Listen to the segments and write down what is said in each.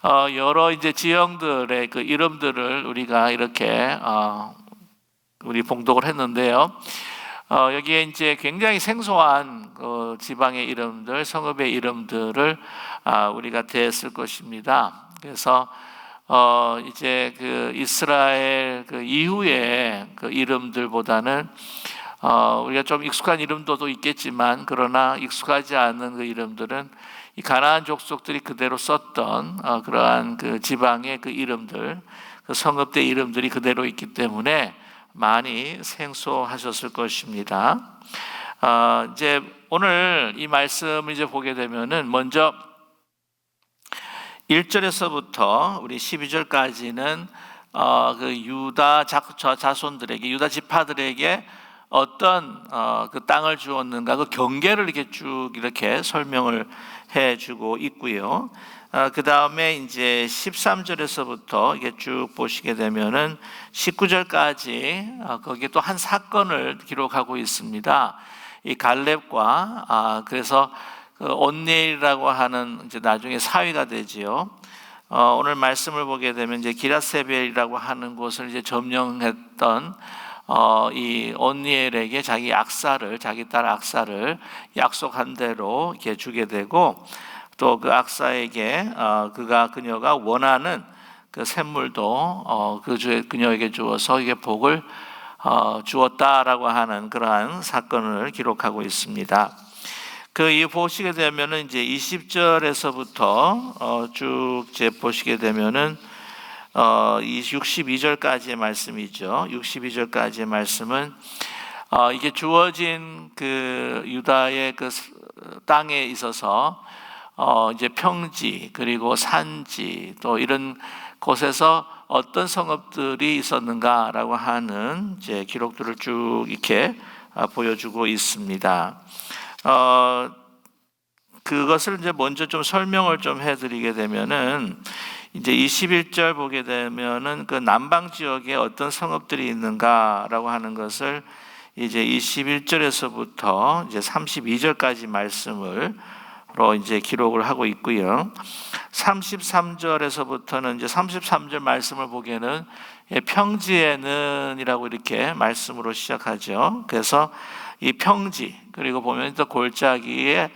여러 이제 지형들의 그 이름들을 우리가 이렇게 우리 봉독을 했는데요. 여기에 이제 굉장히 생소한 지방의 이름들, 성읍의 이름들을 우리가 대했을 것입니다. 그래서 이제 그 이스라엘 그 이후의 그 이름들보다는 우리가 좀 익숙한 이름도 있겠지만, 그러나 익숙하지 않은 그 이름들은 이 가나안 족속들이 그대로 썼던 그러한 그 지방의 그 이름들, 그 성읍대 이름들이 그대로 있기 때문에 많이 생소하셨을 것입니다. 이제 오늘 이 말씀을 이제 보게 되면은 먼저 1절에서부터 우리 12절까지는 그 유다 자손들에게, 유다 지파들에게 어떤 그 땅을 주었는가, 그 경계를 이렇게 쭉 이렇게 설명을 해주고 있고요. 그 다음에 이제 13절에서부터 이게 쭉 보시게 되면은 19절까지 거기에 또 한 사건을 기록하고 있습니다. 이 갈렙과 그래서 그 온니엘이라고 하는 이제 나중에 사위가 되지요. 오늘 말씀을 보게 되면 이제 기라세벨이라고 하는 곳을 이제 점령했던 이 온니엘에게 자기 딸 악사를 약속한 대로 이렇게 주게 되고, 또 그 악사에게 그녀가 원하는 그 샘물도 그녀에게 주어서 이게 복을 주었다라고 하는 그러한 사건을 기록하고 있습니다. 이 보시게 되면은 이제 20절에서부터 쭉 이제 보시게 되면은 이 62절까지의 말씀이죠. 62절까지의 말씀은 이게 주어진 그 유다의 그 땅에 있어서 이제 평지 그리고 산지 또 이런 곳에서 어떤 성읍들이 있었는가라고 하는 이제 기록들을 쭉 이렇게 보여주고 있습니다. 그것을 이제 먼저 좀 설명을 좀 해드리게 되면은 이제 21절 보게 되면은 그 남방 지역에 어떤 성읍들이 있는가라고 하는 것을 이제 21절에서부터 이제 32절까지 말씀으로 이제 기록을 하고 있고요. 33절에서부터는 이제 33절 말씀을 보기에는 평지에는이라고 이렇게 말씀으로 시작하죠. 그래서 이 평지 그리고 보면 또 골짜기에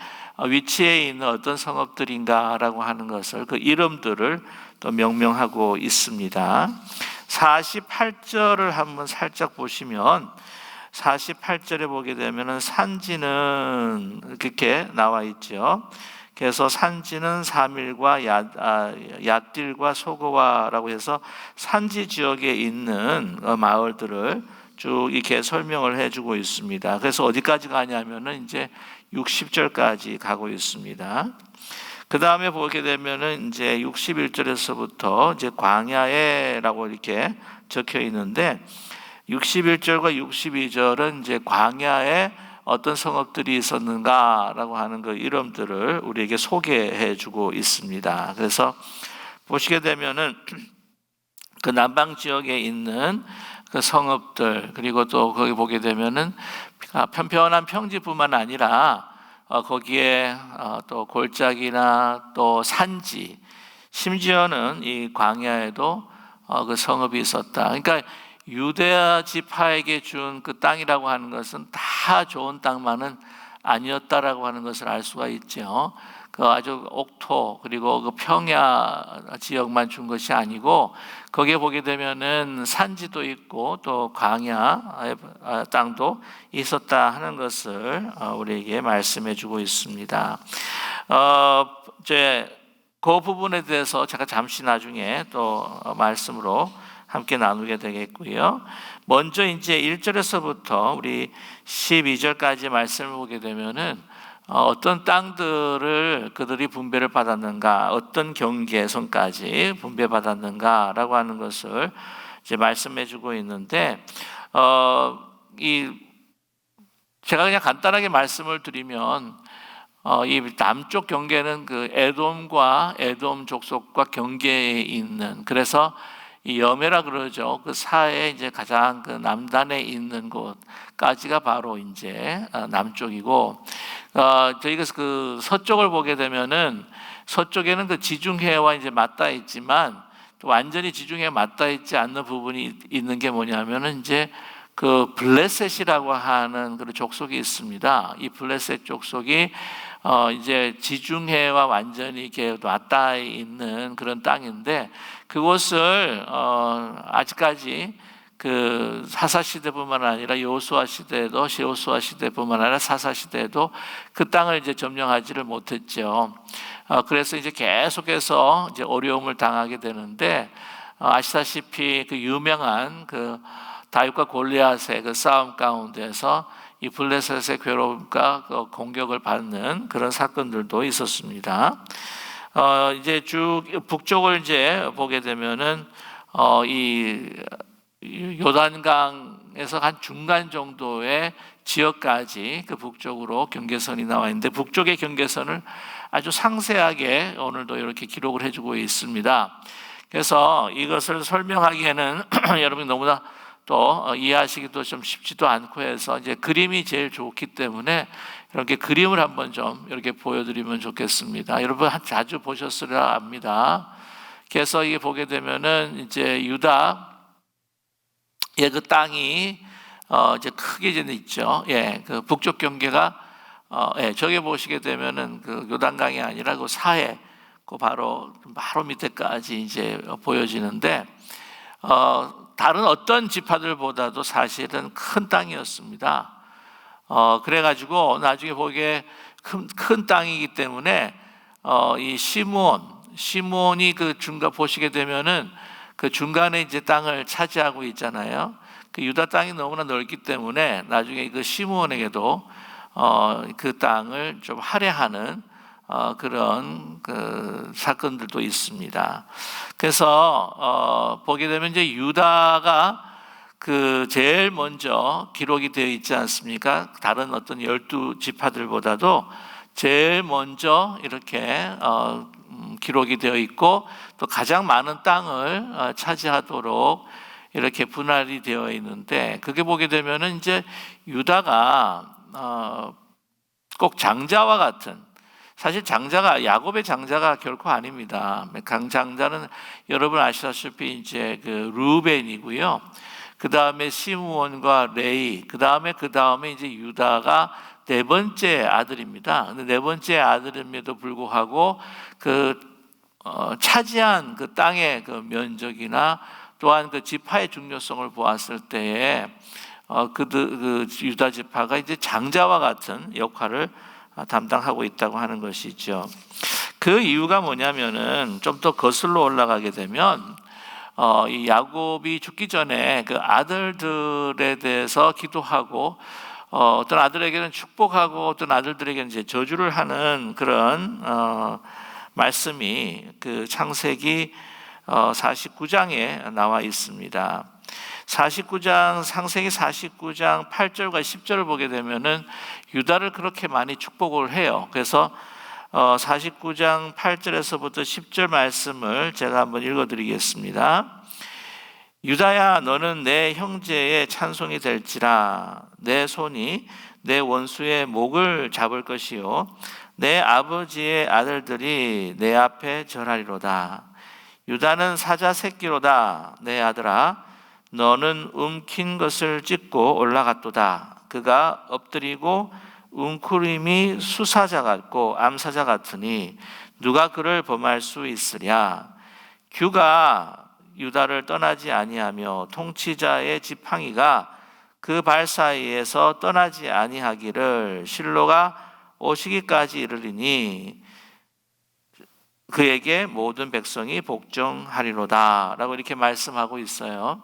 위치에 있는 어떤 성읍들인가라고 하는 것을 그 이름들을 또 명명하고 있습니다. 48절을 한번 살짝 보시면 48절에 보게 되면은 산지는 그렇게 나와 있죠. 그래서 산지는 사밀과 얏딜과 소고와라고 해서 산지 지역에 있는 마을들을 쭉 이렇게 설명을 해주고 있습니다. 그래서 어디까지 가냐면은 이제 60절까지 가고 있습니다. 그 다음에 보게 되면은 이제 61절에서부터 이제 광야에라고 이렇게 적혀 있는데 61절과 62절은 이제 광야에 어떤 성읍들이 있었는가라고 하는 그 이름들을 우리에게 소개해 주고 있습니다. 그래서 보시게 되면은 그 남방 지역에 있는 그 성읍들 그리고 또 거기 보게 되면은 편편한 평지뿐만 아니라 거기에 또 골짜기나 또 산지, 심지어는 이 광야에도 그 성읍이 있었다. 그러니까 유대아 지파에게 준 그 땅이라고 하는 것은 다 좋은 땅만은 아니었다라고 하는 것을 알 수가 있죠. 그 아주 옥토 그리고 그 평야 지역만 준 것이 아니고 거기에 보게 되면은 산지도 있고 또 광야 땅도 있었다 하는 것을 우리에게 말씀해주고 있습니다. 이제 그 부분에 대해서 제가 잠시 나중에 또 말씀으로 함께 나누게 되겠고요. 먼저 이제 1절에서부터 우리 12절까지 말씀을 보게 되면은 어떤 땅들을 그들이 분배를 받았는가, 어떤 경계선까지 분배받았는가라고 하는 것을 이제 말씀해주고 있는데, 제가 그냥 간단하게 말씀을 드리면, 이 남쪽 경계는 그 에돔과 에돔 족속과 경계에 있는, 그래서 이 여메라 그러죠. 그 사해 이제 가장 그 남단에 있는 곳까지가 바로 이제 남쪽이고, 저희가 그 서쪽을 보게 되면은 서쪽에는 그 지중해와 이제 맞닿아 있지만 또 완전히 지중해에 맞닿아 있지 않는 부분이 있는 게 뭐냐면은 이제 그 블레셋이라고 하는 그런 족속이 있습니다. 이 블레셋 족속이 이제 지중해와 완전히 이렇게 맞닿아 있는 그런 땅인데 그곳을 아직까지 그 사사 시대뿐만 아니라 여호수아 시대에도 여호수아 시대뿐만 아니라 사사 시대에도 그 땅을 이제 점령하지를 못했죠. 그래서 이제 계속해서 이제 어려움을 당하게 되는데 아시다시피 그 유명한 그 다윗과 골리앗의 그 싸움 가운데서 이 블레셋의 괴로움과 그 공격을 받는 그런 사건들도 있었습니다. 이제 쭉 북쪽을 이제 보게 되면은 이 요단강에서 한 중간 정도의 지역까지 그 북쪽으로 경계선이 나와 있는데 북쪽의 경계선을 아주 상세하게 오늘도 이렇게 기록을 해주고 있습니다. 그래서 이것을 설명하기에는 여러분이 너무나 또 이해하시기도 좀 쉽지도 않고 해서 이제 그림이 제일 좋기 때문에 이렇게 그림을 한번 좀 이렇게 보여드리면 좋겠습니다. 여러분 자주 보셨으리라 압니다. 그래서 이게 보게 되면은 이제 유다 그 땅이 이제 크게 이제 있죠. 그 북쪽 경계가 저기 보시게 되면은 그 요단강이 아니라 그 사해 그 바로 밑에까지 이제 보여지는데 다른 어떤 지파들보다도 사실은 큰 땅이었습니다. 그래가지고 나중에 보기에 큰 땅이기 때문에 이 시므온이 그 중간 보시게 되면은 그 중간에 이제 땅을 차지하고 있잖아요. 그 유다 땅이 너무나 넓기 때문에 나중에 그 시므온에게도 그 땅을 좀 할애하는 그런 그 사건들도 있습니다. 그래서 보게 되면 이제 유다가 그 제일 먼저 기록이 되어 있지 않습니까? 다른 어떤 12지파들보다도 제일 먼저 이렇게 기록이 되어 있고 또 가장 많은 땅을 차지하도록 이렇게 분할이 되어 있는데 그게 보게 되면은 이제 유다가 꼭 장자와 같은 사실 장자가 야곱의 장자가 결코 아닙니다. 장자는 여러분 아시다시피 이제 그 루벤이고요. 그 다음에 시므온과 레위, 그 다음에 이제 유다가 네 번째 아들입니다. 근데 네 번째 아들임에도 불구하고 그 차지한 그 땅의 그 면적이나 또한 그 지파의 중요성을 보았을 때에 그 유다 지파가 이제 장자와 같은 역할을 담당하고 있다고 하는 것이죠. 그 이유가 뭐냐면은 좀 더 거슬러 올라가게 되면 이 야곱이 죽기 전에 그 아들들에 대해서 기도하고 어떤 아들에게는 축복하고 어떤 아들들에게는 이제 저주를 하는 그런 말씀이 그 창세기 49장에 나와 있습니다. 창세기 49장 8절과 10절을 보게 되면은 유다를 그렇게 많이 축복을 해요. 그래서 49장 8절에서부터 10절 말씀을 제가 한번 읽어드리겠습니다. 유다야 너는 내 형제의 찬송이 될지라 내 손이 내 원수의 목을 잡을 것이요 내 아버지의 아들들이 내 앞에 절하리로다. 유다는 사자 새끼로다. 내 아들아 너는 움킨 것을 찢고 올라갔도다. 그가 엎드리고 웅크림이 수사자 같고 암사자 같으니 누가 그를 범할 수 있으랴. 규가 유다를 떠나지 아니하며 통치자의 지팡이가 그 발 사이에서 떠나지 아니하기를 실로가 오시기까지 이르리니 그에게 모든 백성이 복종하리로다 라고 이렇게 말씀하고 있어요.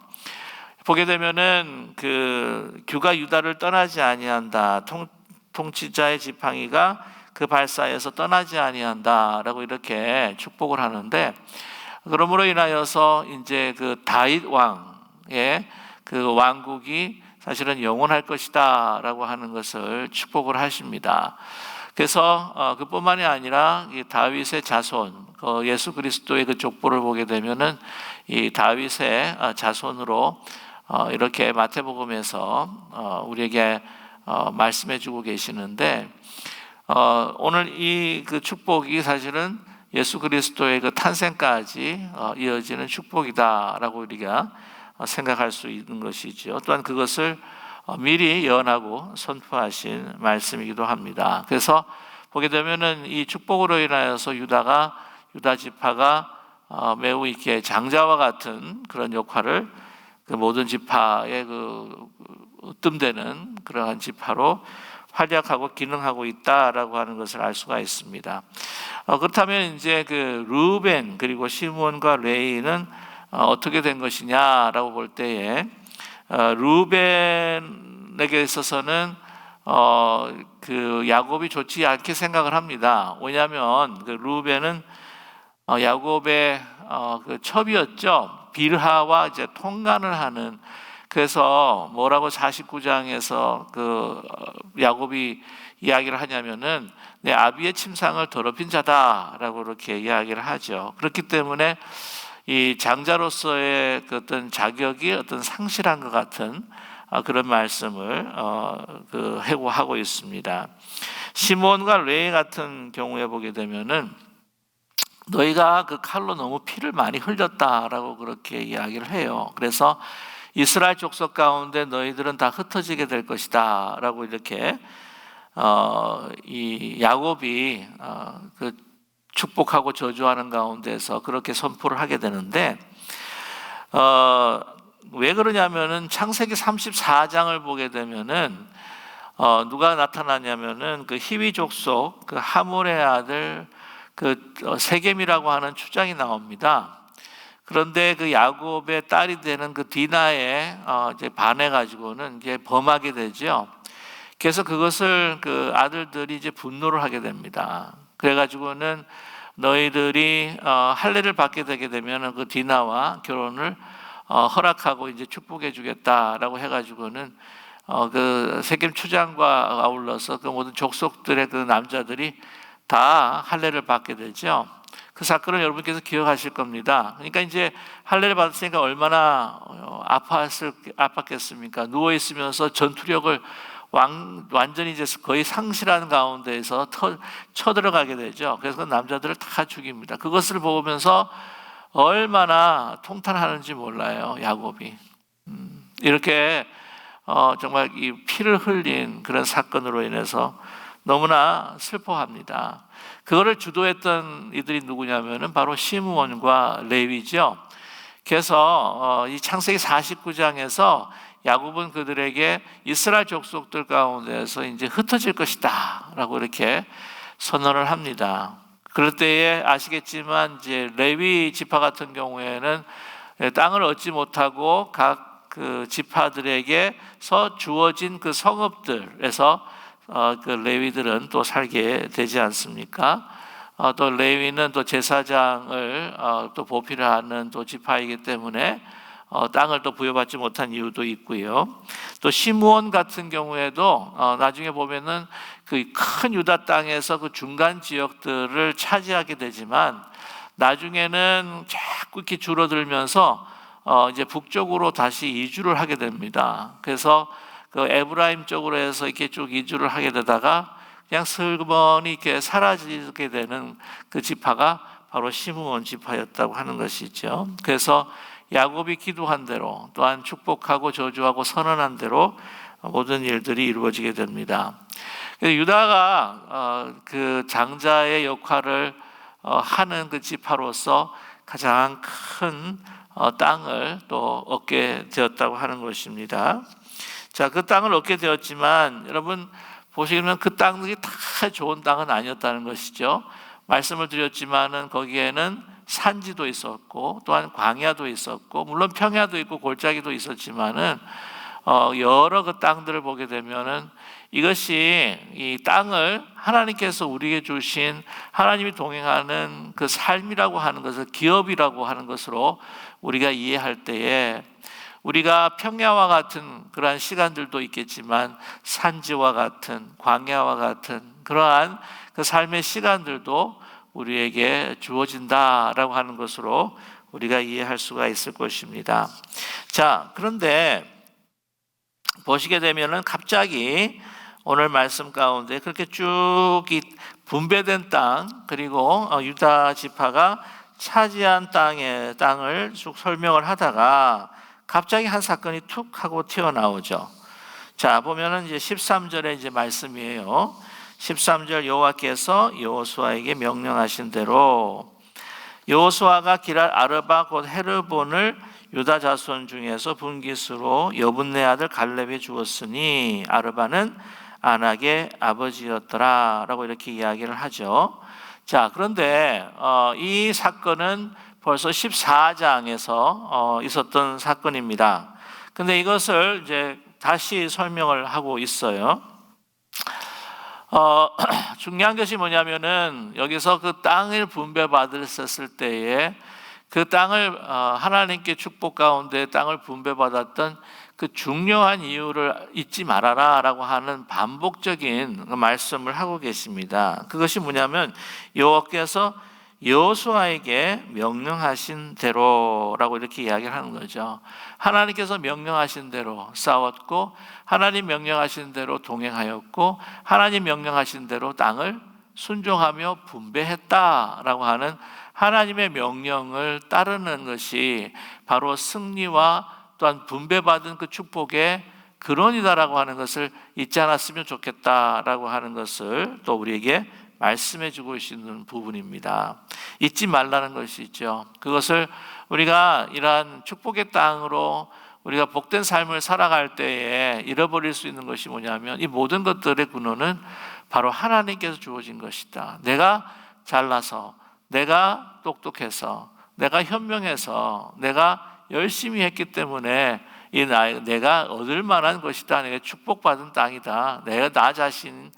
보게 되면은 그 규가 유다를 떠나지 아니한다. 통치자의 지팡이가 그 발사에서 떠나지 아니한다 라고 이렇게 축복을 하는데 그러므로 인하여서 이제 그 다윗 왕의 그 왕국이 사실은 영원할 것이다 라고 하는 것을 축복을 하십니다. 그래서 그뿐만이 아니라 이 다윗의 자손, 예수 그리스도의 그 족보를 보게 되면은 이 다윗의 자손으로 이렇게 마태복음에서 우리에게 말씀해주고 계시는데 오늘 이 그 축복이 사실은 예수 그리스도의 그 탄생까지 이어지는 축복이다라고 우리가 생각할 수 있는 것이죠. 또한 그것을 미리 예언하고 선포하신 말씀이기도 합니다. 그래서 보게 되면은 이 축복으로 인하여서 유다 지파가 매우 이렇게 장자와 같은 그런 역할을 그 모든 지파의 그 으뜸되는 그러한 지파로 활약하고 기능하고 있다라고 하는 것을 알 수가 있습니다. 그렇다면 이제 그 르우벤 그리고 시므온과 레위는 어떻게 된 것이냐라고 볼 때에 르우벤에게 있어서는 그 야곱이 좋지 않게 생각을 합니다. 왜냐하면 그 르우벤은 야곱의 그 첩이었죠. 빌하와 이제 통간을 하는. 그래서 뭐라고 49장에서 그 야곱이 이야기를 하냐면은 내 아비의 침상을 더럽힌 자다라고 그렇게 이야기를 하죠. 그렇기 때문에 이 장자로서의 그 어떤 자격이 어떤 상실한 것 같은 그런 말씀을 해고하고 있습니다. 시몬과 레위 같은 경우에 보게 되면은 너희가 그 칼로 너무 피를 많이 흘렸다라고 그렇게 이야기를 해요. 그래서 이스라엘 족속 가운데 너희들은 다 흩어지게 될 것이다라고 이렇게 이 야곱이 그 축복하고 저주하는 가운데서 그렇게 선포를 하게 되는데 왜 그러냐면은 창세기 34장을 보게 되면은 누가 나타나냐면은 그 히위 족속 그 하몰의 아들 그 세겜이라고 하는 추장이 나옵니다. 그런데 그 야곱의 딸이 되는 그 디나에 이제 반해 가지고는 이제 범하게 되죠. 그래서 그것을 그 아들들이 이제 분노를 하게 됩니다. 그래 가지고는 너희들이 할례를 받게 되게 되면은 그 디나와 결혼을 허락하고 이제 축복해 주겠다라고 해 가지고는 그 세겜 추장과 아울러서 그 모든 족속들의 그 남자들이 다 할례를 받게 되죠. 그 사건을 여러분께서 기억하실 겁니다. 그러니까 이제 할례를 받았으니까 얼마나 아팠겠습니까? 누워 있으면서 전투력을 완전히 이제 거의 상실하는 가운데에서 쳐들어가게 되죠. 그래서 그 남자들을 다 죽입니다. 그것을 보면서 얼마나 통탄하는지 몰라요, 야곱이. 이렇게 정말 이 피를 흘린 그런 사건으로 인해서 너무나 슬퍼합니다. 그거를 주도했던 이들이 누구냐면은 바로 시므온과 레위죠. 그래서 이 창세기 49장에서 야곱은 그들에게 이스라엘 족속들 가운데서 이제 흩어질 것이다라고 이렇게 선언을 합니다. 그럴 때에 아시겠지만 이제 레위 지파 같은 경우에는 땅을 얻지 못하고 각 그 지파들에게서 주어진 그 성읍들에서 그 레위들은 또 살게 되지 않습니까? 또 레위는 또 제사장을 또 보필하는 또 지파이기 때문에 땅을 또 부여받지 못한 이유도 있고요. 또 시므온 같은 경우에도 나중에 보면은 그 큰 유다 땅에서 그 중간 지역들을 차지하게 되지만 나중에는 자꾸 이렇게 줄어들면서 이제 북쪽으로 다시 이주를 하게 됩니다. 그래서 그 에브라임 쪽으로 해서 이렇게 쭉 이주를 하게 되다가 그냥 슬그머니 이렇게 사라지게 되는 그 지파가 바로 시므온 지파였다고 하는 것이죠. 그래서 야곱이 기도한 대로 또한 축복하고 저주하고 선언한 대로 모든 일들이 이루어지게 됩니다. 유다가 그 장자의 역할을 하는 그 지파로서 가장 큰 땅을 또 얻게 되었다고 하는 것입니다. 자, 그 땅을 얻게 되었지만 여러분 보시면 그 땅들이 다 좋은 땅은 아니었다는 것이죠. 말씀을 드렸지만은 거기에는 산지도 있었고 또한 광야도 있었고 물론 평야도 있고 골짜기도 있었지만은 여러 그 땅들을 보게 되면은 이것이 이 땅을 하나님께서 우리에게 주신 하나님이 동행하는 그 삶이라고 하는 것을 기업이라고 하는 것으로 우리가 이해할 때에 우리가 평야와 같은 그러한 시간들도 있겠지만 산지와 같은 광야와 같은 그러한 그 삶의 시간들도 우리에게 주어진다라고 하는 것으로 우리가 이해할 수가 있을 것입니다. 자, 그런데 보시게 되면은 갑자기 오늘 말씀 가운데 그렇게 쭉 분배된 땅 그리고 유다 지파가 차지한 땅을 쭉 설명을 하다가 갑자기 한 사건이 툭 하고 튀어나오죠. 자, 보면은 이제 13절의 이제 말씀이에요. 13절 여호와께서 여호수아에게 명령하신 대로 여호수아가 기랄 아르바 곧 헤르본을 유다 자손 중에서 분깃으로 여분네 아들 갈렙이 주었으니 아르바는 안악의 아버지였더라라고 이렇게 이야기를 하죠. 자, 그런데 이 사건은 벌써 14장에서 있었던 사건입니다. 근데 이것을 이제 다시 설명을 하고 있어요. 중요한 것이 뭐냐면은 여기서 그 땅을 분배받았을 때에 그 땅을 하나님께 축복 가운데 땅을 분배받았던 그 중요한 이유를 잊지 말아라 라고 하는 반복적인 말씀을 하고 계십니다. 그것이 뭐냐면 여호와께서 여호수아에게 명령하신 대로라고 이렇게 이야기를 하는 거죠. 하나님께서 명령하신 대로 싸웠고 하나님 명령하신 대로 동행하였고 하나님 명령하신 대로 땅을 순종하며 분배했다라고 하는 하나님의 명령을 따르는 것이 바로 승리와 또한 분배받은 그 축복의 근원이다라고 하는 것을 잊지 않았으면 좋겠다라고 하는 것을 또 우리에게 말씀해 주고 있는 부분입니다. 잊지 말라는 것이 있죠. 그것을 우리가 이러한 축복의 땅으로 우리가 복된 삶을 살아갈 때에 잃어버릴 수 있는 것이 뭐냐면 이 모든 것들의 근원은 바로 하나님께서 주어진 것이다. 내가 잘나서, 내가 똑똑해서, 내가 현명해서, 내가 열심히 했기 때문에 내가 얻을 만한 것이다. 내가 축복받은 땅이다. 내가 나 자신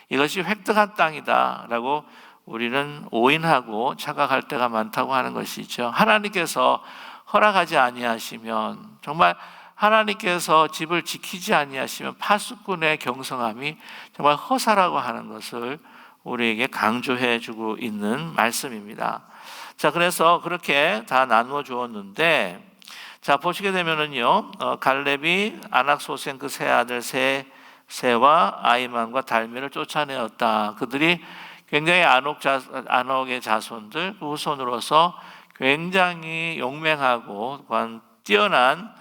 이것이 획득한 땅이다 라고 우리는 오인하고 착각할 때가 많다고 하는 것이죠. 하나님께서 허락하지 아니하시면 정말 하나님께서 집을 지키지 아니하시면 파수꾼의 경성함이 정말 허사라고 하는 것을 우리에게 강조해 주고 있는 말씀입니다. 자, 그래서 그렇게 다 나누어 주었는데 자, 보시게 되면은요, 갈렙이 아낙 소생 그 세 아들 세와 아이만과 달미를 쫓아내었다. 그들이 굉장히 안옥의 자손들 그 후손으로서 굉장히 용맹하고 뛰어난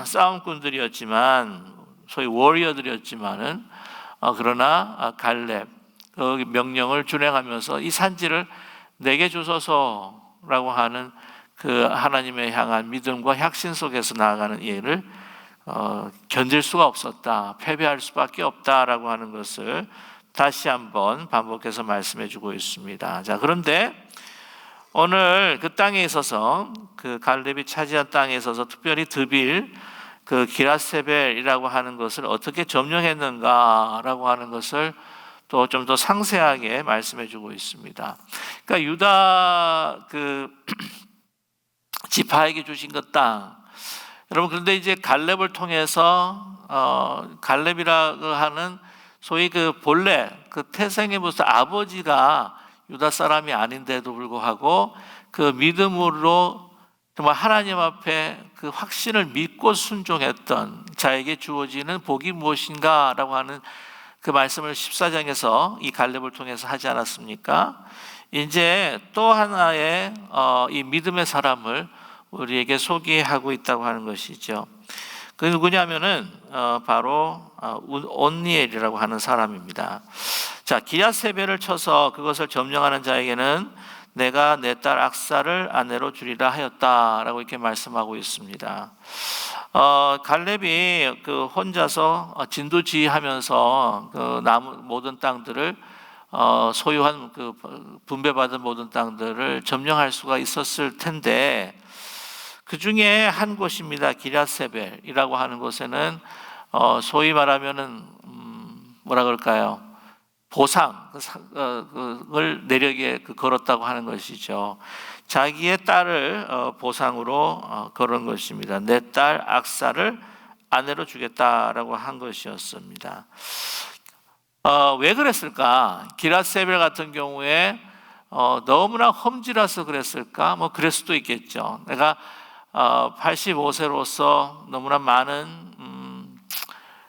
싸움꾼들이었지만 소위 워리어들이었지만은 그러나 갈렙 그 명령을 준행하면서 이 산지를 내게 주소서라고 하는 그 하나님의 향한 믿음과 확신 속에서 나아가는 일을 견딜 수가 없었다. 패배할 수밖에 없다라고 하는 것을 다시 한번 반복해서 말씀해 주고 있습니다. 자, 그런데 오늘 그 땅에 있어서 그 갈렙이 차지한 땅에 있어서 특별히 드빌 그 기라세벨이라고 하는 것을 어떻게 점령했는가라고 하는 것을 또 좀 더 상세하게 말씀해 주고 있습니다. 그러니까 유다 그 지파에게 주신 그 땅. 여러분, 그런데 이제 갈렙을 통해서 갈렙이라고 하는 소위 그 본래 그 태생의 모습 아버지가 유다 사람이 아닌데도 불구하고 그 믿음으로 정말 하나님 앞에 그 확신을 믿고 순종했던 자에게 주어지는 복이 무엇인가라고 하는 그 말씀을 14장에서 이 갈렙을 통해서 하지 않았습니까? 이제 또 하나의 이 믿음의 사람을 우리에게 소개하고 있다고 하는 것이죠. 그 누구냐면은 바로 온니엘이라고 하는 사람입니다. 자, 기쟇세벨을 쳐서 그것을 점령하는 자에게는 내가 내 딸 악사를 아내로 주리라 하였다라고 이렇게 말씀하고 있습니다. 갈렙이 그 혼자서 진두지휘하면서 그 모든 땅들을 소유한 그 분배받은 모든 땅들을 점령할 수가 있었을 텐데 그 중에 한 곳입니다. 기럇세벨이라고 하는 곳에는 소위 말하면은 뭐라 그럴까요? 보상을 내려게 걸었다고 하는 것이죠. 자기의 딸을 보상으로 걸은 것입니다. 내 딸 악사를 아내로 주겠다라고 한 것이었습니다. 왜 그랬을까? 기럇세벨 같은 경우에 너무나 험지라서 그랬을까? 뭐 그럴 수도 있겠죠. 내가 85세로서 너무나 많은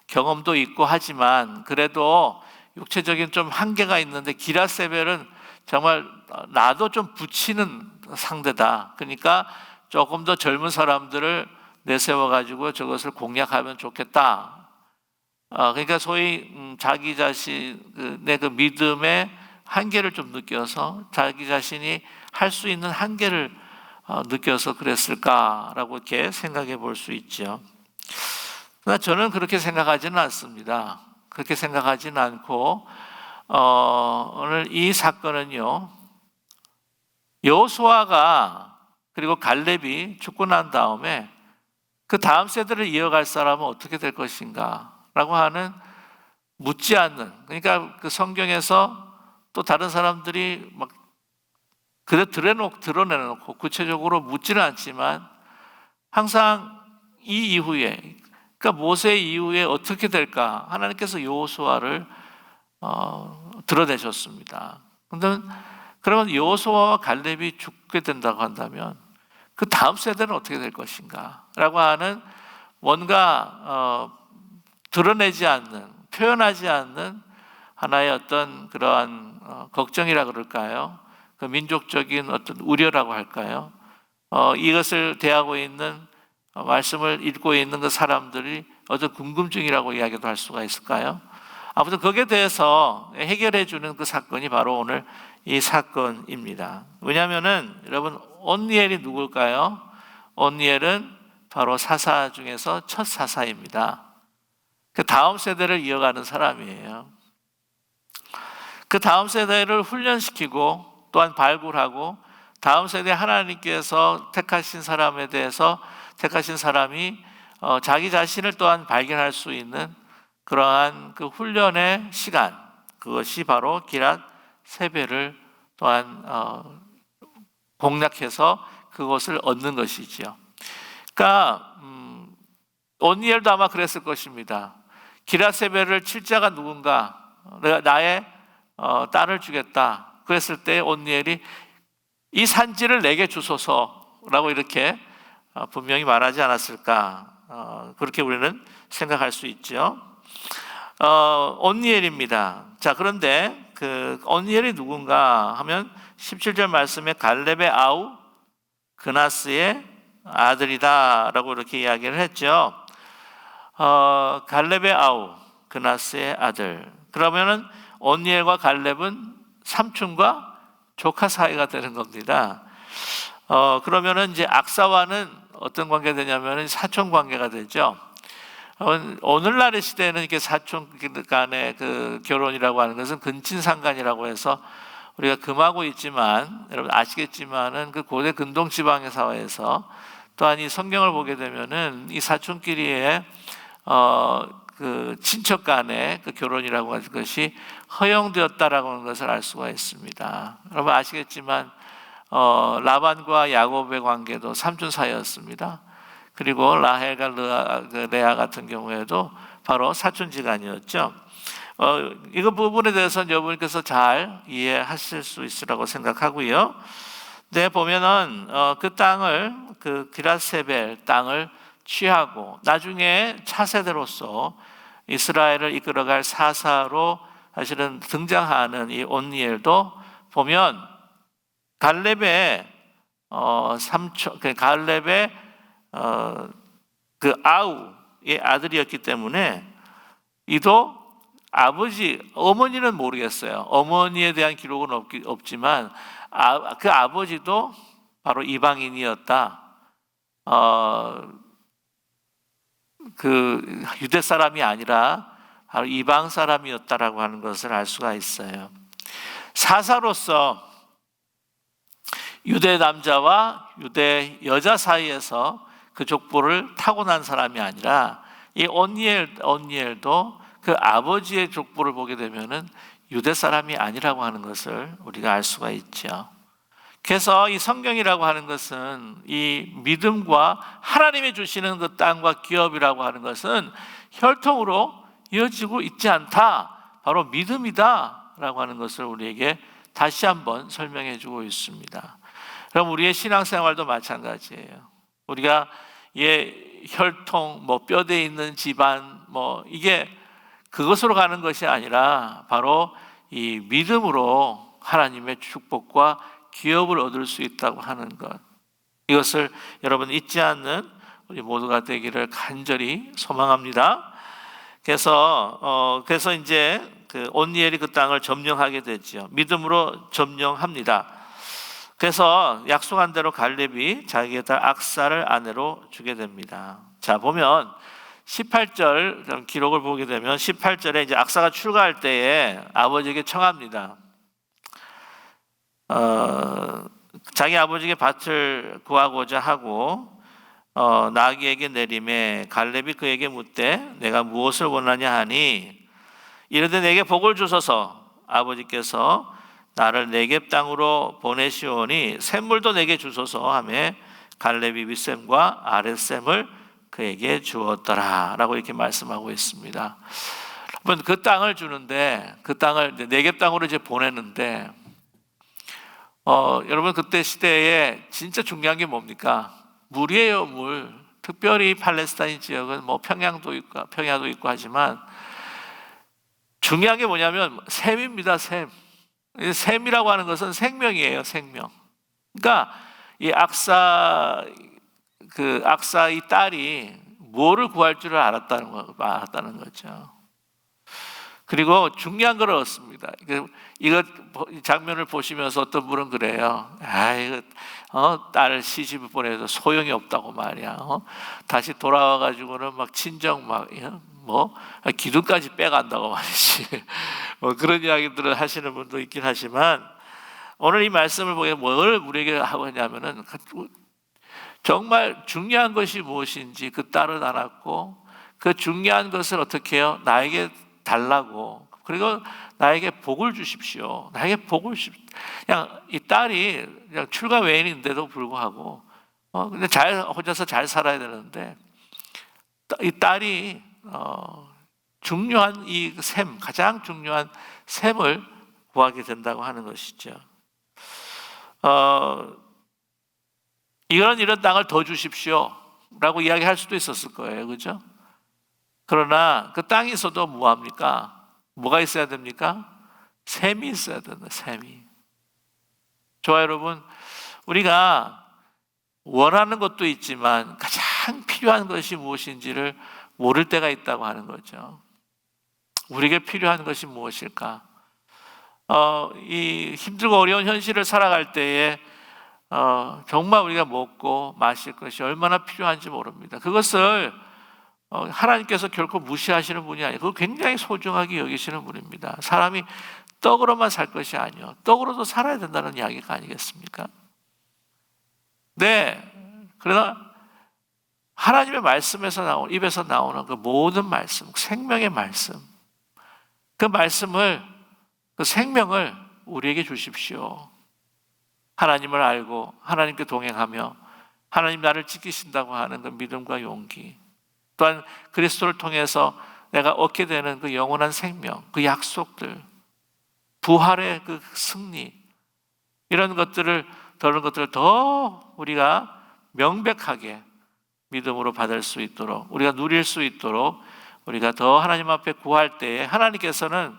경험도 있고 하지만 그래도 육체적인 좀 한계가 있는데 기라세벨은 정말 나도 좀 붙이는 상대다. 그러니까 조금 더 젊은 사람들을 내세워가지고 저것을 공략하면 좋겠다. 그러니까 소위 자기 자신의 그 믿음의 한계를 좀 느껴서 자기 자신이 할 수 있는 한계를 느껴서 그랬을까라고 이렇게 생각해 볼 수 있죠. 그러나 저는 그렇게 생각하지는 않습니다. 그렇게 생각하지는 않고 오늘 이 사건은요, 여호수아가 그리고 갈렙이 죽고 난 다음에 그 다음 세대를 이어갈 사람은 어떻게 될 것인가 라고 하는 묻지 않는, 그러니까 그 성경에서 또 다른 사람들이 막 드러내놓고 구체적으로 묻지는 않지만 항상 이 이후에, 그러니까 모세 이후에 어떻게 될까 하나님께서 여호수아를 드러내셨습니다. 그러면 여호수아와 갈렙이 죽게 된다고 한다면 그 다음 세대는 어떻게 될 것인가 라고 하는 뭔가 드러내지 않는, 표현하지 않는 하나의 어떤 그러한 걱정이라 그럴까요? 그 민족적인 어떤 우려라고 할까요? 이것을 대하고 있는 말씀을 읽고 있는 그 사람들이 어떤 궁금증이라고 이야기도 할 수가 있을까요? 아무튼 거기에 대해서 해결해 주는 그 사건이 바로 오늘 이 사건입니다. 왜냐하면은 여러분, 온니엘이 누굴까요? 온니엘은 바로 사사 중에서 첫 사사입니다. 그 다음 세대를 이어가는 사람이에요. 그 다음 세대를 훈련시키고 또한 발굴하고 다음 세대 하나님께서 택하신 사람에 대해서 택하신 사람이 자기 자신을 또한 발견할 수 있는 그러한 그 훈련의 시간, 그것이 바로 기랏 세벨을 또한 공략해서 그것을 얻는 것이지요. 그러니까 온니엘도 아마 그랬을 것입니다. 기랏 세벨을 칠 자가 누군가, 나의 딸을 주겠다. 그랬을 때 온니엘이 이 산지를 내게 주소서라고 이렇게 분명히 말하지 않았을까. 그렇게 우리는 생각할 수 있죠. 온니엘입니다. 자, 그런데 그 온니엘이 누군가 하면 17절 말씀에 갈렙의 아우 그나스의 아들이다라고 이렇게 이야기를 했죠. 갈렙의 아우 그나스의 아들. 그러면은 온니엘과 갈렙은 삼촌과 조카 사이가 되는 겁니다. 그러면은 이제 악사와는 어떤 관계가 되냐면은 사촌 관계가 되죠. 오늘날의 시대에는 이렇게 사촌 간의 그 결혼이라고 하는 것은 근친상간이라고 해서 우리가 금하고 있지만, 여러분 아시겠지만은 그 고대 근동 지방의 사회에서 또한 이 성경을 보게 되면은 이 사촌끼리의 그 친척 간의 그 결혼이라고 하는 것이 허용되었다라고 하는 것을 알 수가 있습니다. 여러분 아시겠지만 라반과 야곱의 관계도 삼촌 사이였습니다. 그리고 라헬과 레아 같은 경우에도 바로 사촌지간이었죠. 이거 부분에 대해서는 여러분께서 잘 이해하실 수 있으라고 생각하고요. 네, 보면은 그 땅을, 그 기랏세벨 땅을 취하고 나중에 차세대로서 이스라엘을 이끌어갈 사사로 사실은 등장하는 이 온니엘도 보면 갈렙의 삼촌, 갈렙의 그 아우의 아들이었기 때문에 이도 아버지, 어머니는 모르겠어요. 어머니에 대한 기록은 없지만 그 아버지도 바로 이방인이었다. 그 유대 사람이 아니라 바로 이방 사람이었다라고 하는 것을 알 수가 있어요. 사사로서 유대 남자와 유대 여자 사이에서 그 족보를 타고난 사람이 아니라 이 온니엘도 그 아버지의 족보를 보게 되면은 유대 사람이 아니라고 하는 것을 우리가 알 수가 있죠. 그래서 이 성경이라고 하는 것은 이 믿음과 하나님이 주시는 그 땅과 기업이라고 하는 것은 혈통으로 이어지고 있지 않다. 바로 믿음이다 라고 하는 것을 우리에게 다시 한번 설명해 주고 있습니다. 그럼 우리의 신앙생활도 마찬가지예요. 우리가 혈통, 뼈대 있는 집안, 이게 그것으로 가는 것이 아니라 바로 이 믿음으로 하나님의 축복과 기업을 얻을 수 있다고 하는 것, 이것을 여러분 잊지 않는 우리 모두가 되기를 간절히 소망합니다. 그래서 이제 그 온니엘이 그 땅을 점령하게 되죠. 믿음으로 점령합니다. 그래서 약속한 대로 갈렙이 자기의 딸 악사를 아내로 주게 됩니다. 자, 보면 18절 기록을 보게 되면 18절에 이제 악사가 출가할 때에 아버지에게 청합니다. 자기 아버지에게 밭을 구하고자 하고 나귀에게 내림에 갈렙이 그에게 묻되 내가 무엇을 원하냐 하니 이르되 내게 복을 주소서. 아버지께서 나를 네겝 땅으로 보내시오니 샘물도 내게 주소서 하며 갈렙이 윗샘과 아랫샘을 그에게 주었더라 라고 이렇게 말씀하고 있습니다. 그 땅을 주는데, 그 땅을 네겝 땅으로 이제 보내는데 여러분 그때 시대에 진짜 중요한 게 뭡니까? 물이에요, 물. 특별히 팔레스타인 지역은 뭐 평양도 있고 하지만 중요한 게 뭐냐면 샘입니다, 샘. 샘이라고 하는 것은 생명이에요, 생명. 그러니까 이 악사의 딸이 뭐를 구할 줄을 알았다는 거죠. 그리고 중요한 걸 얻습니다. 이거 장면을 보시면서 어떤 분은 그래요. 딸 시집을 보내도 소용이 없다고 말이야. 다시 돌아와 가지고는 막 친정 기둥까지 빼간다고 말이지. 그런 이야기들을 하시는 분도 있긴 하지만 오늘 이 말씀을 보게 뭘 우리에게 하고 있냐면은 정말 중요한 것이 무엇인지 그 딸을 알았고 그 중요한 것을 어떻게 해요? 나에게 달라고, 그리고 나에게 복을 주십시오. 나에게 복을 주십시오. 그냥 이 딸이 그냥 출가 외인인데도 불구하고 근데 혼자서 잘 살아야 되는데 이 딸이 중요한 이 샘, 가장 중요한 샘을 구하게 된다고 하는 것이죠. 이런 땅을 더 주십시오 라고 이야기할 수도 있었을 거예요, 그죠? 그러나 그 땅이 있어도 뭐합니까? 뭐가 있어야 됩니까? 샘이 있어야 된다, 샘이. 좋아요, 여러분. 우리가 원하는 것도 있지만 가장 필요한 것이 무엇인지를 모를 때가 있다고 하는 거죠. 우리에게 필요한 것이 무엇일까? 이 힘들고 어려운 현실을 살아갈 때에 정말 우리가 먹고 마실 것이 얼마나 필요한지 모릅니다. 그것을 하나님께서 결코 무시하시는 분이 아니에요. 그걸 굉장히 소중하게 여기시는 분입니다. 사람이 떡으로만 살 것이 아니요, 떡으로도 살아야 된다는 이야기가 아니겠습니까? 네. 그러나 하나님의 말씀에서 입에서 나오는 그 모든 말씀, 생명의 말씀, 그 말씀을, 그 생명을 우리에게 주십시오. 하나님을 알고 하나님께 동행하며 하나님 나를 지키신다고 하는 그 믿음과 용기, 또한 그리스도를 통해서 내가 얻게 되는 그 영원한 생명, 그 약속들, 부활의 그 승리, 이런 것들을 더 우리가 명백하게 믿음으로 받을 수 있도록, 우리가 누릴 수 있도록 우리가 더 하나님 앞에 구할 때에 하나님께서는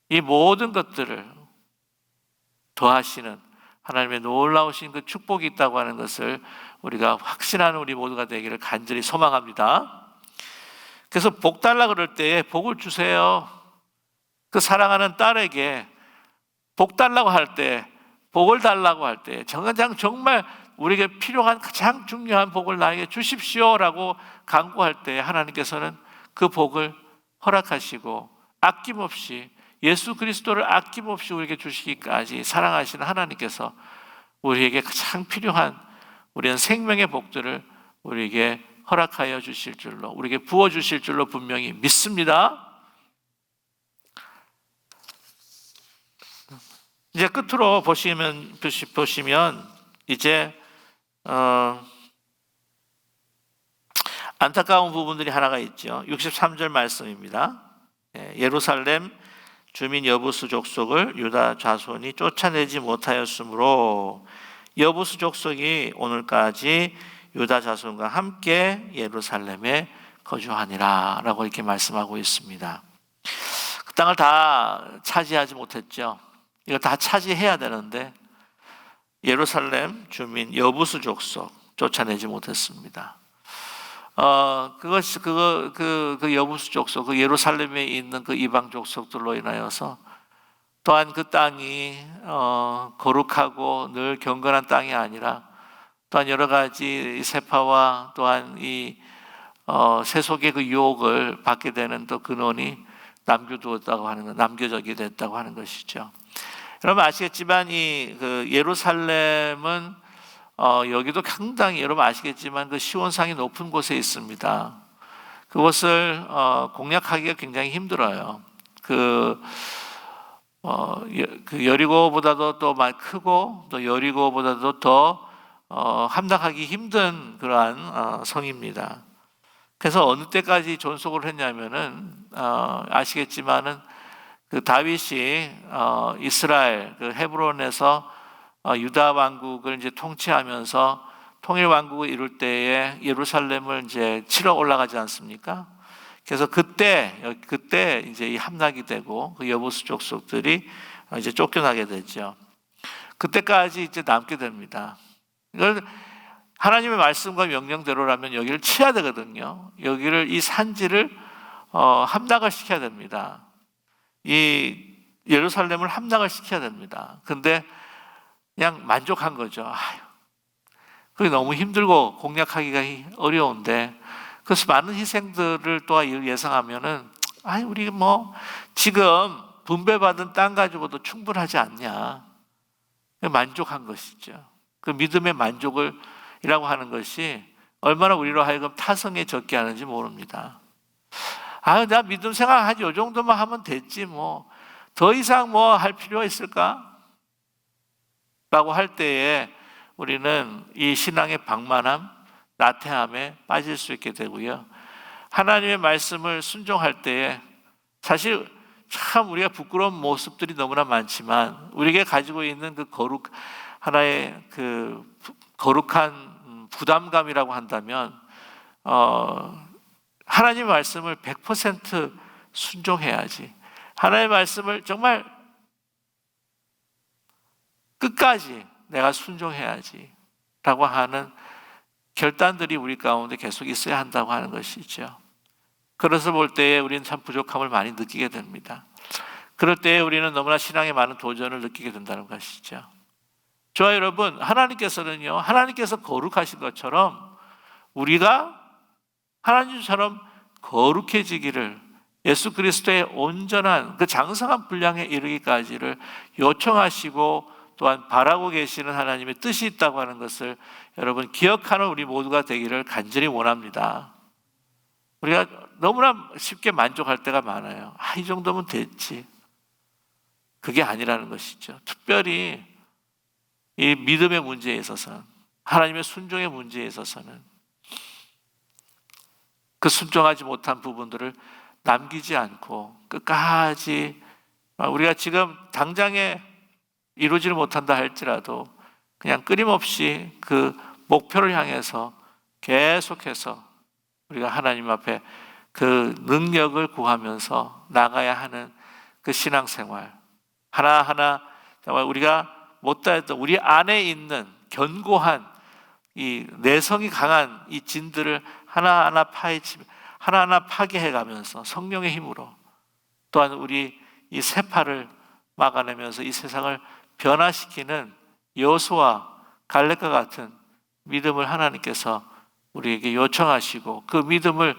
이 모든 것들을 더하시는 하나님의 놀라우신 그 축복이 있다고 하는 것을 우리가 확신하는 우리 모두가 되기를 간절히 소망합니다. 그래서 복 달라 그럴 때에 복을 주세요. 그 사랑하는 딸에게 복 달라고 할 때, 복을 달라고 할 때 정말 우리에게 필요한 가장 중요한 복을 나에게 주십시오라고 간구할 때 하나님께서는 그 복을 허락하시고 아낌없이, 예수 그리스도를 아낌없이 우리에게 주시기까지 사랑하시는 하나님께서 우리에게 가장 필요한 우리는 생명의 복들을 우리에게 허락하여 주실 줄로, 우리에게 부어 주실 줄로 분명히 믿습니다. 이제 끝으로 보시면 이제 안타까운 부분들이 하나가 있죠. 63절 말씀입니다. 예루살렘 주민 여부수 족속을 유다 자손이 쫓아내지 못하였으므로 여부수 족속이 오늘까지 유다 자손과 함께 예루살렘에 거주하니라 라고 이렇게 말씀하고 있습니다. 그 땅을 다 차지하지 못했죠. 이거 다 차지해야 되는데 예루살렘 주민 여부수 족속 쫓아내지 못했습니다. 그 여부수 족속, 그 예루살렘에 있는 그 이방 족속들로 인하여서 또한 그 땅이 거룩하고 늘 경건한 땅이 아니라 또한 여러 가지 세파와 또한 이 세속의 그 유혹을 받게 되는 또 근원이 남겨지게 됐다고 하는 것이죠. 여러분 아시겠지만 이 그 예루살렘은 여기도 상당히 여러분 아시겠지만 그 시온산이 높은 곳에 있습니다. 그것을 공략하기가 굉장히 힘들어요. 그 여리고보다도 또 많이 크고 또 여리고보다도 더 함락하기 힘든 그러한 성입니다. 그래서 어느 때까지 존속을 했냐면은 아시겠지만은 그 다윗이 이스라엘 그 헤브론에서 유다 왕국을 이제 통치하면서 통일 왕국을 이룰 때에 예루살렘을 이제 치러 올라가지 않습니까? 그래서 그때 이제 이 함락이 되고 그 여부수 족속들이 이제 쫓겨나게 되죠. 그때까지 이제 남게 됩니다. 이걸 하나님의 말씀과 명령대로라면 여기를 치야 되거든요. 여기를 이 산지를 함락을 시켜야 됩니다. 이 예루살렘을 함락을 시켜야 됩니다. 근데 그냥 만족한 거죠. 그게 너무 힘들고 공략하기가 어려운데 그래서 많은 희생들을 또 예상하면은 우리 뭐 지금 분배받은 땅 가지고도 충분하지 않냐. 만족한 것이죠. 그 믿음의 만족을 이라고 하는 것이 얼마나 우리로 하여금 타성에 적게 하는지 모릅니다. 나 믿음 생활하지 요 정도만 하면 됐지 뭐 더 이상 뭐 할 필요가 있을까? 라고 할 때에 우리는 이 신앙의 방만함, 나태함에 빠질 수 있게 되고요. 하나님의 말씀을 순종할 때에 사실 참 우리가 부끄러운 모습들이 너무나 많지만 우리에게 가지고 있는 그 하나의 그 거룩한 부담감이라고 한다면 하나님의 말씀을 100% 순종해야지. 하나님의 말씀을 정말 끝까지 내가 순종해야지 라고 하는 결단들이 우리 가운데 계속 있어야 한다고 하는 것이죠. 그래서 볼 때에 우리는 참 부족함을 많이 느끼게 됩니다. 그럴 때에 우리는 너무나 신앙에 많은 도전을 느끼게 된다는 것이죠. 저와 여러분, 하나님께서 거룩하신 것처럼 우리가 하나님처럼 거룩해지기를 예수 그리스도의 온전한 그 장성한 분량에 이르기까지를 요청하시고 또한 바라고 계시는 하나님의 뜻이 있다고 하는 것을 여러분 기억하는 우리 모두가 되기를 간절히 원합니다. 우리가 너무나 쉽게 만족할 때가 많아요. 이 정도면 됐지. 그게 아니라는 것이죠. 특별히 이 믿음의 문제에 있어서는, 하나님의 순종의 문제에 있어서는 그 순종하지 못한 부분들을 남기지 않고 끝까지 우리가 지금 당장에 이루지를 못한다 할지라도 그냥 끊임없이 그 목표를 향해서 계속해서 우리가 하나님 앞에 그 능력을 구하면서 나가야 하는 그 신앙생활 하나하나 정말 우리가 못다 했던 우리 안에 있는 견고한 이 내성이 강한 이 진들을 하나하나 하나하나 파괴해가면서 성령의 힘으로 또한 우리 이 세파를 막아내면서 이 세상을 변화시키는 여호수아 갈렙과 같은 믿음을 하나님께서 우리에게 요청하시고 그 믿음을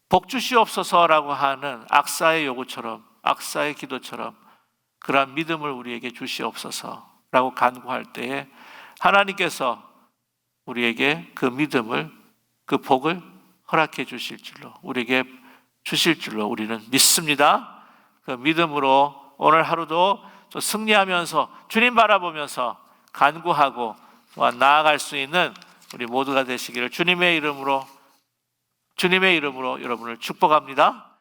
복주시옵소서라고 하는 악사의 요구처럼 악사의 기도처럼 그러한 믿음을 우리에게 주시옵소서라고 간구할 때에 하나님께서 우리에게 그 믿음을 그 복을 허락해 주실 줄로 우리에게 주실 줄로 우리는 믿습니다. 그 믿음으로 오늘 하루도 또 승리하면서 주님 바라보면서 간구하고 또한 나아갈 수 있는 우리 모두가 되시기를 주님의 이름으로 여러분을 축복합니다.